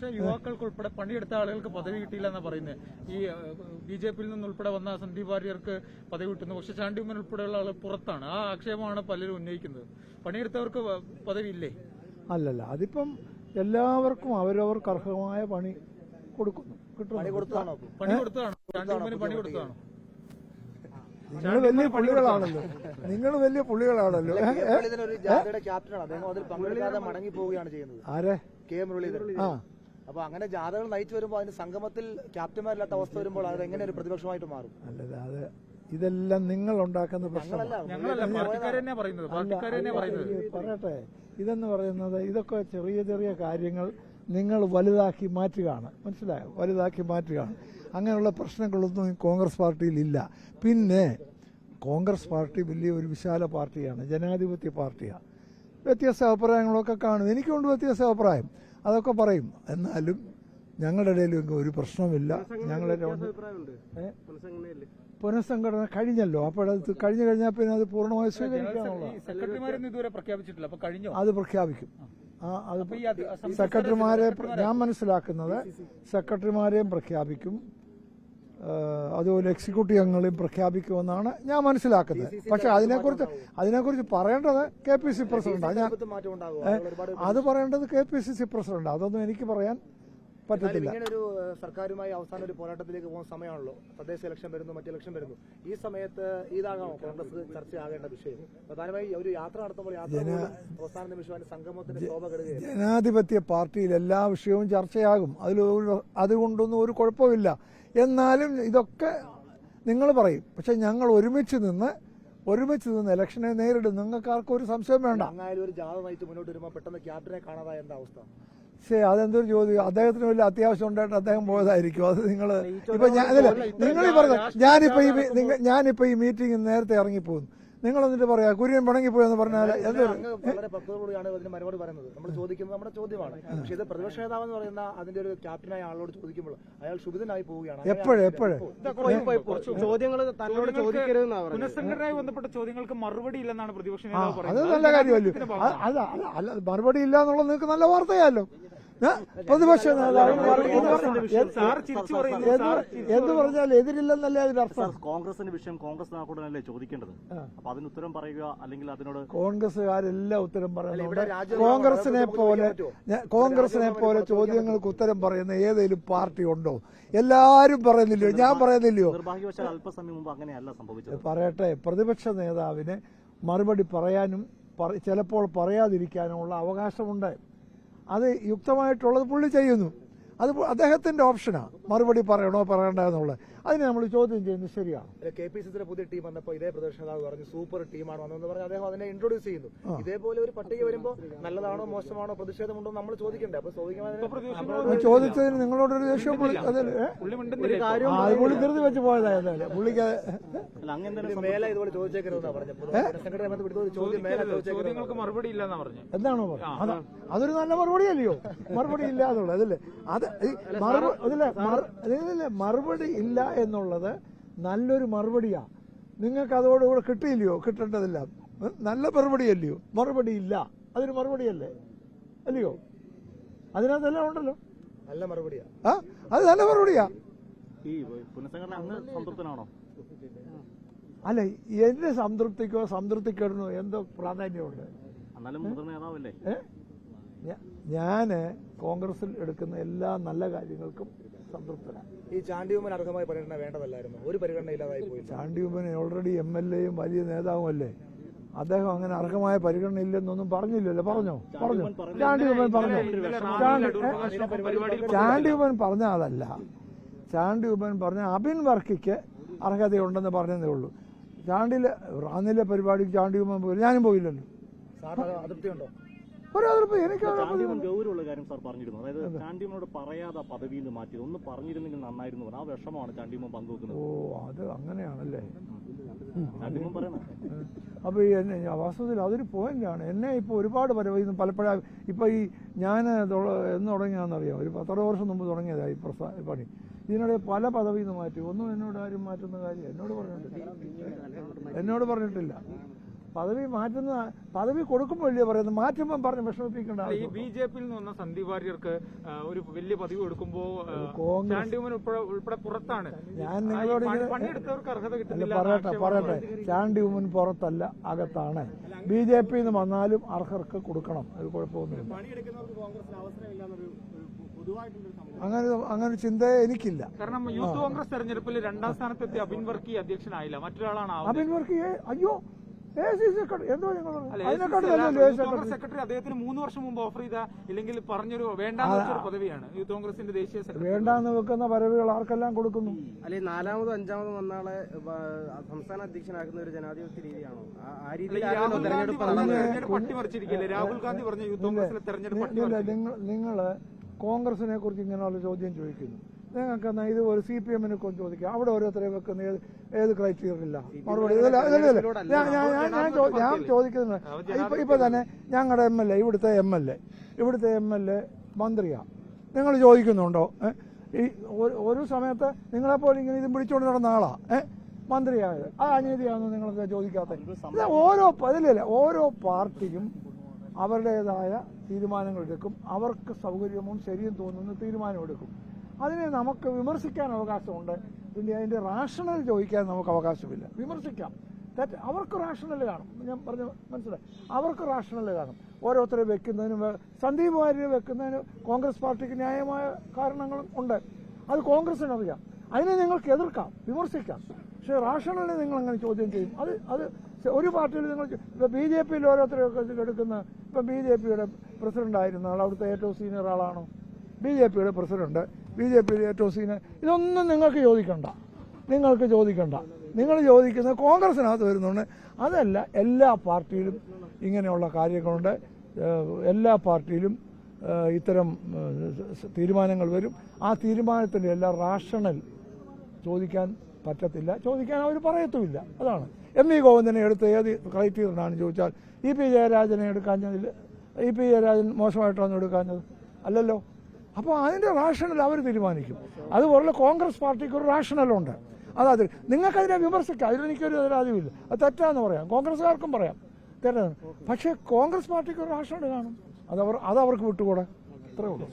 പക്ഷേ യുവാക്കൾക്കുൾപ്പെടെ പണിയെടുത്ത ആളുകൾക്ക് പദവി കിട്ടിയില്ല എന്നാണ് പറയുന്നത്. ഈ BJP-യിൽ നിന്നുൾപ്പെടെ വന്ന സന്ദീപ് വാര്യർക്ക് പദവി കിട്ടുന്നു, പക്ഷെ ചാണ്ടി ഉമ്മൻ ഉൾപ്പെടെയുള്ള ആളുകൾ പുറത്താണ്. ആ ആക്ഷേപമാണ് പലരും ഉന്നയിക്കുന്നത്. പണിയെടുത്തവർക്ക് പദവി ഇല്ലേ? അല്ലല്ല, അതിപ്പം എല്ലാവർക്കും അവരവർക്ക് അർഹമായ പണി കൊടുക്കുന്നു. പണി കൊടുത്തതാണോ? ചാണ്ടി ഉമ്മന് പണി കൊടുത്തതാണോ? നിങ്ങൾ വലിയ പുള്ളികളാണല്ലോ, നിങ്ങൾ വലിയ പുള്ളികളാണല്ലോ. മടങ്ങി പോവുകയാണ് ചെയ്യുന്നത്. ആരെ? കെ മുരളീധരൻ. അപ്പൊ അങ്ങനെ ജാഥകൾ നയിച്ചു വരുമ്പോൾ അതിന് സംഗമത്തിൽ ക്യാപ്റ്റന്മാരില്ലാത്ത അവസ്ഥ വരുമ്പോൾ അത് എങ്ങനെ ഒരു പ്രതിപക്ഷമായിട്ട് മാറും? അല്ലത്, അത് ഇതെല്ലാം നിങ്ങൾ ഉണ്ടാക്കുന്ന പ്രശ്നമല്ല. പറയട്ടെ, ഇതെന്ന് പറയുന്നത് ഇതൊക്കെ ചെറിയ ചെറിയ കാര്യങ്ങൾ നിങ്ങൾ വലുതാക്കി മാറ്റുകയാണ്. മനസ്സിലായോ? വലുതാക്കി മാറ്റുകയാണ്. അങ്ങനെയുള്ള പ്രശ്നങ്ങളൊന്നും കോൺഗ്രസ് പാർട്ടിയിൽ ഇല്ല. പിന്നെ കോൺഗ്രസ് പാർട്ടി വലിയ ഒരു വിശാല പാർട്ടിയാണ്, ജനാധിപത്യ പാർട്ടിയാണ്. വ്യത്യസ്ത അഭിപ്രായങ്ങളൊക്കെ കാണും. എനിക്കുണ്ട് വ്യത്യസ്ത അഭിപ്രായം, അതൊക്കെ പറയും. എന്നാലും ഞങ്ങളുടെ ഇടയിലും ഒരു പ്രശ്നമില്ല. ഞങ്ങളുടെ പുനഃസംഘടന കഴിഞ്ഞല്ലോ. അപ്പോഴത് കഴിഞ്ഞു കഴിഞ്ഞാൽ പിന്നെ അത് പൂർണ്ണമായി സ്വീകരിക്കാനുള്ള അത് പ്രഖ്യാപിക്കും. സെക്രട്ടറിമാരെ ഞാൻ മനസ്സിലാക്കുന്നത് സെക്രട്ടറിമാരെയും പ്രഖ്യാപിക്കും, അതുപോലെ എക്സിക്യൂട്ടീവ് അംഗങ്ങളെയും പ്രഖ്യാപിക്കുമെന്നാണ് ഞാൻ മനസ്സിലാക്കുന്നത്. പക്ഷെ അതിനെക്കുറിച്ച് പറയേണ്ടത് KPCC പ്രസിഡന്റാണ്. അത് പറയേണ്ടത് KPCC പ്രസിഡന്റ്. അതൊന്നും എനിക്ക് പറയാൻ പറ്റത്തില്ല. ഇങ്ങനൊരു സർക്കാരുമായി അവസാന ഒരു പോരാട്ടത്തിലേക്ക് പോകുന്ന സമയമാണല്ലോ. തദ്ദേശ ഇലക്ഷൻ വരുന്നു, മറ്റ് ഇലക്ഷൻ വരുന്നു. ഈ സമയത്ത് ഇതാകാമോ കോൺഗ്രസ് ചർച്ചയാകേണ്ട വിഷയം? പ്രധാനമായി ഒരു യാത്ര നടത്തുമ്പോൾ അവസാന നിമിഷം സംഗമത്തിന്റെ ശോഭ കെടുകയാണ്. ജനാധിപത്യ പാർട്ടിയിൽ എല്ലാ വിഷയവും ചർച്ചയാകും. അതുകൊണ്ടൊന്നും ഒരു കുഴപ്പമില്ല. എന്നാലും ഇതൊക്കെ നിങ്ങൾ പറയും. പക്ഷെ ഞങ്ങൾ ഒരുമിച്ച് നിന്ന് ഇലക്ഷനെ നേരിടും. നിങ്ങൾക്ക് ആർക്കും ഒരു സംശയം വേണ്ട. അങ്ങനെ ഒരു ജാഥ നയിച്ച് മുന്നോട്ട് വരുമ്പോൾ പെട്ടെന്ന് ക്യാപ്റ്റനെ കാണാതായ എന്താ അവസ്ഥ? ശരി, അതെന്തൊരു ചോദ്യം. അദ്ദേഹത്തിന് വലിയ അത്യാവശ്യം ഉണ്ടായിട്ട് അദ്ദേഹം പോയതായിരിക്കും. അത് നിങ്ങൾ പറഞ്ഞു. ഞാനിപ്പോ ഈ മീറ്റിംഗ് നേരത്തെ ഇറങ്ങിപ്പോകുന്നു. നിങ്ങൾ എന്നിട്ട് പറയാ കുര്യൻ പിണങ്ങിപ്പോയെന്ന് പറഞ്ഞാൽ വളരെ പക്വതയോടെയാണ് ഇതിന് മറുപടി പറയുന്നത്. നമ്മൾ ചോദിക്കുന്നത് നമ്മുടെ ചോദ്യമാണ്. പക്ഷെ ഇത് പ്രതിപക്ഷ നേതാവെന്ന് പറയുന്ന അതിന്റെ ഒരു ക്യാപ്റ്റനായ ആളോട് ചോദിക്കുമ്പോൾ അയാൾ ക്ഷുഭിതനായി പോവുകയാണ്. പുനഃസംഘടനയുമായി ബന്ധപ്പെട്ട ചോദ്യങ്ങൾക്ക് മറുപടി ഇല്ലെന്നാണ് പ്രതിപക്ഷ നേതാവ് പറയുന്നത്. അത് നല്ല കാര്യമല്ലോ. അല്ല, മറുപടി ഇല്ല എന്നുള്ളത് നിങ്ങൾക്ക് നല്ല വാർത്തയല്ലോ. പ്രതിപക്ഷ നേതാവ് എന്ന് പറഞ്ഞാൽ എതിരില്ലെന്നല്ലേ അതിനർത്ഥം? കോൺഗ്രസിന്റെ വിഷയം കോൺഗ്രസ് നേതാക്കളല്ലേ ചോദിക്കേണ്ടത്. അപ്പൊ അതിന് ഉത്തരം പറയുക, അല്ലെങ്കിൽ അതിനോട് കോൺഗ്രസ്സുകാരെല്ലാം ഉത്തരം പറയുന്നുണ്ട്. കോൺഗ്രസിനെ പോലെ ചോദ്യങ്ങൾക്ക് ഉത്തരം പറയുന്ന ഏതെങ്കിലും പാർട്ടി ഉണ്ടോ? എല്ലാരും പറയുന്നില്ലയോ? ഞാൻ പറയുന്നില്ലയോ? നിർഭാഗ്യവശാൽ അല്പസമയം മുമ്പ് അങ്ങനെയല്ല സംഭവിച്ചത്. പറയട്ടെ, പ്രതിപക്ഷ നേതാവിന് മറുപടി പറയാനും ചിലപ്പോൾ പറയാതിരിക്കാനുമുള്ള അവകാശമുണ്ട്. അത് യുക്തമായിട്ടുള്ളത് പുള്ളി ചെയ്യുന്നു. അത് അദ്ദേഹത്തിന്റെ ഓപ്ഷനാണ്. മറുപടി പറയണോ പറയണ്ട എന്നുള്ളത് അതിനെ നമ്മൾ ചോദ്യം ചെയ്യുന്നത് ശരിയാണ്. KPCCയുടെ പുതിയ ടീം വന്നപ്പോൾ ഇതേ പ്രതിപക്ഷ നേതാവ് പറഞ്ഞു സൂപ്പർ ടീമാണ് വന്നതെന്ന് പറഞ്ഞ് അദ്ദേഹം അതിനെ ഇൻട്രോഡ്യൂസ് ചെയ്യുന്നു. ഇതേപോലെ ഒരു പട്ടിക വരുമ്പോൾ നല്ലതാണോ മോശമാണോ പ്രതിഷേധമുണ്ടോ നമ്മൾ ചോദിക്കണ്ടേ? അപ്പൊ ചോദിച്ചതിന് നിങ്ങളോടൊരു ദേഷ്യം പുള്ളി ധൃതി വെച്ച് പോയതായിരുന്നല്ലേ പുള്ളിക്ക് മേലെ ഇതുപോലെ ചോദിച്ചേക്കരുതെന്നാ പറഞ്ഞത്. ചോദ്യങ്ങൾക്ക് മറുപടി ഇല്ലെന്നാ പറഞ്ഞു. എന്താണോ പറഞ്ഞത്? അതൊരു നല്ല മറുപടി അല്ലയോ? മറുപടി ഇല്ല എന്നുള്ളത് അതല്ലേ? മറുപടി ഇല്ല എന്നുള്ളത് നല്ലൊരു മറുപടിയാ. നിങ്ങൾക്ക് അതോടുകൂടെ കിട്ടിയില്ലയോ? കിട്ടേണ്ടതില്ല. നല്ല മറുപടി അല്ലയോ? മറുപടി ഇല്ല, അതൊരു മറുപടിയല്ലേ? അല്ലയോ? അതിനകത്തെല്ലാം ഉണ്ടല്ലോ. നല്ല മറുപടിയാ. അത് നല്ല മറുപടിയാ. ഈ പുനഃസംഘടന അങ്ങ് സംതൃപ്തനാണോ? അല്ല, എന്റെ സംതൃപ്തിക്കേടനോ എന്തോ പ്രാധാന്യമുണ്ട്. ഞാന് കോൺഗ്രസിൽ എടുക്കുന്ന എല്ലാ നല്ല കാര്യങ്ങൾക്കും സംതൃപ്തനാണ്. ഈ ചാണ്ടി ഉമ്മൻ അർഹമായ പരിഗണന വേണ്ടതല്ലായിരുന്നു? ഒരു പരിഗണന ഇല്ലാതായി പോയി. ചാണ്ടി ഉമ്മൻ ഓൾറെഡി MLA-യും വലിയ നേതാവുമല്ലേ. അദ്ദേഹം അങ്ങനെ അർഹമായ പരിഗണന ഇല്ലെന്നൊന്നും പറഞ്ഞില്ലല്ലോ. പറഞ്ഞു ചാണ്ടി ഉമ്മൻ പറഞ്ഞു. ചാണ്ടി ഉമ്മൻ പറഞ്ഞ അതല്ല. ചാണ്ടി ഉമ്മൻ പറഞ്ഞ അബിൻ വർക്കിക്ക് അർഹതയുണ്ടെന്ന് പറഞ്ഞതേ ഉള്ളൂ. റാന്നിലെ പരിപാടിക്ക് ചാണ്ടി ഉമ്മൻ പോയില്ല, ഞാനും പോയില്ലല്ലോ. അതൃപ്തിയുണ്ടോ? ഗൗരവമുള്ള കാര്യം സാർ പറഞ്ഞിരുന്നു. അതായത് ചാണ്ടിയമ്മനോട് പറയാതെ പദവിയിൽ നിന്ന് മാറ്റിയത് ഒന്ന് പറഞ്ഞിരുന്നെങ്കിൽ നന്നായിരുന്നു. ആ വിഷമമാണ് ചാണ്ടിയമ്മ പങ്കുവെക്കുന്നത്. അത് അങ്ങനെയാണല്ലേ ചാണ്ടിയമ്മ പറയുന്നത്. അപ്പൊ വാസ്തവത്തിൽ അതൊരു പോയിന്റാണ്. എന്നെ ഇപ്പൊ ഒരുപാട് പലപ്പോഴും ഇപ്പൊ ഈ ഞാൻ എന്ന് തുടങ്ങിയാണെന്നറിയാം, ഒരു 10 വർഷം മുമ്പ് തുടങ്ങിയതായി പണി. ഇതിനിടെ പല പദവിയിൽ നിന്ന് മാറ്റി. ഒന്നും എന്നോട് ആരും മാറ്റുന്ന കാര്യം എന്നോട് പറഞ്ഞിട്ടില്ല. പദവി കൊടുക്കുമ്പോൾ വലിയ പറയുന്നത്, മാറ്റുമ്പോൾ പറഞ്ഞ് വിഷമിപ്പിക്കേണ്ട ഈ ആവശ്യം. ബി.ജെ.പിയിൽ നിന്ന് വന്ന സന്ദീപ് വാര്യർക്ക് ഒരു വലിയ പദവി കൊടുക്കുമ്പോൾ ചാണ്ടി ഉമ്മൻ ഉൾപ്പെടെ പുറത്താണ്. ഞാൻ നിങ്ങളോട് പണിയെടുത്തവർക്ക് അർഹത കിട്ടുന്നില്ല. പറയട്ടെ, ചാണ്ടി ഉമ്മൻ പുറത്തല്ല, അകത്താണ്. ബി.ജെ.പി വന്നാലും അർഹർക്ക് കൊടുക്കണം, അത് കുഴപ്പമൊന്നുമില്ല. അങ്ങനെ ചിന്ത എനിക്കില്ല. കാരണം യൂത്ത് കോൺഗ്രസ് തെരഞ്ഞെടുപ്പിൽ 2ാം സ്ഥാനത്തെത്തിയ അബിൻ വർക്കി അധ്യക്ഷനായില്ല, മറ്റൊരാളാണ് അബിൻ വർക്കി. അയ്യോ, സെക്രട്ടറി അദ്ദേഹത്തിന് 3 വർഷം മുമ്പ് ഓഫർ ചെയ്ത ഇല്ലെങ്കിൽ പറഞ്ഞൊരു വേണ്ടാന്ന് വെച്ചൊരു പദവിയാണ് യൂത്ത് കോൺഗ്രസിന്റെ ദേശീയ സെക്രട്ടറി. വേണ്ടാന്ന് വെക്കുന്ന പദവികൾ ആർക്കെല്ലാം കൊടുക്കുന്നു? അല്ലെ 4-മതും 5-മതും വന്നാളെ സംസ്ഥാന അധ്യക്ഷനാക്കുന്ന ഒരു ജനാധിപത്യ രീതിയാണോ? ആ രീതിയിൽ തെരഞ്ഞെടുപ്പ് അട്ടിമറിച്ചിരിക്കില്ലേ രാഹുൽ ഗാന്ധി പറഞ്ഞ യൂത്ത് കോൺഗ്രസിലെ തെരഞ്ഞെടുപ്പ്? നിങ്ങള് കോൺഗ്രസിനെ കുറിച്ച് ഇങ്ങനെയുള്ള ചോദ്യം ചോദിക്കുന്നു. നിങ്ങൾക്ക് എന്നാൽ ഇത് ഒരു CPM-നെ കൊണ്ട് ചോദിക്കാം. അവിടെ ഓരോരുത്തരെ വെക്കുന്ന ഏത് ക്രൈറ്റീരിയയില്ല മറുപടി. ഞാൻ ചോദിക്കുന്നത് ഇപ്പൊ തന്നെ ഞങ്ങളുടെ MLA, ഇവിടുത്തെ MLA മന്ത്രിയാണ്. നിങ്ങൾ ചോദിക്കുന്നുണ്ടോ? ഈ ഒരു സമയത്ത് നിങ്ങളെപ്പോലെ ഇങ്ങനെ ഇതും പിടിച്ചോണ്ട് നടന്ന ആളാ മന്ത്രിയായത്. ആ അനീതിയാണെന്ന് നിങ്ങളെന്താ ചോദിക്കാത്തത്? ഓരോ പാർട്ടിയും അവരുടേതായ തീരുമാനങ്ങൾ എടുക്കും. അവർക്ക് സൗകര്യവും ശരിയും തോന്നുന്ന തീരുമാനമെടുക്കും. അതിനെ നമുക്ക് വിമർശിക്കാൻ അവകാശമുണ്ട്. അതിന്റെ റാഷണൽ ചോദിക്കാൻ നമുക്ക് അവകാശമില്ല. വിമർശിക്കാം, അവർക്ക് റാഷണൽ കാണും. ഞാൻ പറഞ്ഞു മനസ്സിലായി, അവർക്ക് റാഷണൽ കാണും. ഓരോരുത്തരെ വെക്കുന്നതിന്, സന്ദീപ് വാര്യരെ വെക്കുന്നതിന് കോൺഗ്രസ് പാർട്ടിക്ക് ന്യായമായ കാരണങ്ങളും ഉണ്ട്. അത് കോൺഗ്രസിനറിയാം. അതിനെ നിങ്ങൾക്ക് എതിർക്കാം, വിമർശിക്കാം. പക്ഷെ റാഷണലിനെ നിങ്ങൾ അങ്ങനെ ചോദ്യം ചെയ്യും. അത് ഒരു പാർട്ടിയിൽ നിങ്ങൾ ഇപ്പൊ BJP-യിൽ ഓരോരുത്തരൊക്കെ എടുക്കുന്ന, ഇപ്പൊ BJP-യുടെ പ്രസിഡന്റ് ആയിരുന്ന ആൾ അവിടുത്തെ ഏറ്റവും സീനിയർ ആളാണോ? BJP-യുടെ പ്രസിഡന്റ്, BJP-യുടെ ഏറ്റവും സീനിയർ. ഇതൊന്നും നിങ്ങൾക്ക് ചോദിക്കണ്ട. നിങ്ങൾ ചോദിക്കുന്നത് കോൺഗ്രസിനകത്ത് വരുന്നുണ്ട്. അതല്ല, എല്ലാ പാർട്ടിയിലും ഇങ്ങനെയുള്ള കാര്യങ്ങളുണ്ട്. എല്ലാ പാർട്ടിയിലും ഇത്തരം തീരുമാനങ്ങൾ വരും. ആ തീരുമാനത്തിൻ്റെ എല്ലാ റാഷണൽ ചോദിക്കാൻ പറ്റത്തില്ല, ചോദിക്കാൻ അവർ പറയത്തുമില്ല. അതാണ്. M.V. ഗോവിന്ദനെ എടുത്ത് ഏത് ക്രൈറ്റീരിയനാണ് ചോദിച്ചാൽ E.P. ജയരാജനെ എടുക്കാഞ്ഞതിൽ E.P. ജയരാജൻ മോശമായിട്ടാണ് എടുക്കാഞ്ഞത്? അല്ലല്ലോ. അപ്പോൾ അതിൻ്റെ റാഷണൽ അവർ തീരുമാനിക്കും. അതുപോലെ കോൺഗ്രസ് പാർട്ടിക്ക് ഒരു റാഷണലുണ്ട്. അതായത് നിങ്ങൾക്കതിനെ വിമർശിക്കാം, അതിലെനിക്കൊരു എതിരാദ്യമില്ല. അത് തെറ്റാന്ന് പറയാം, കോൺഗ്രസ്സുകാർക്കും പറയാം തെറ്റാണ്. പക്ഷേ കോൺഗ്രസ് പാർട്ടിക്ക് ഒരു റാഷണൽ കാണും. അതവർക്ക് വിട്ടുകൂടെ. അത്രേ ഉള്ളൂ.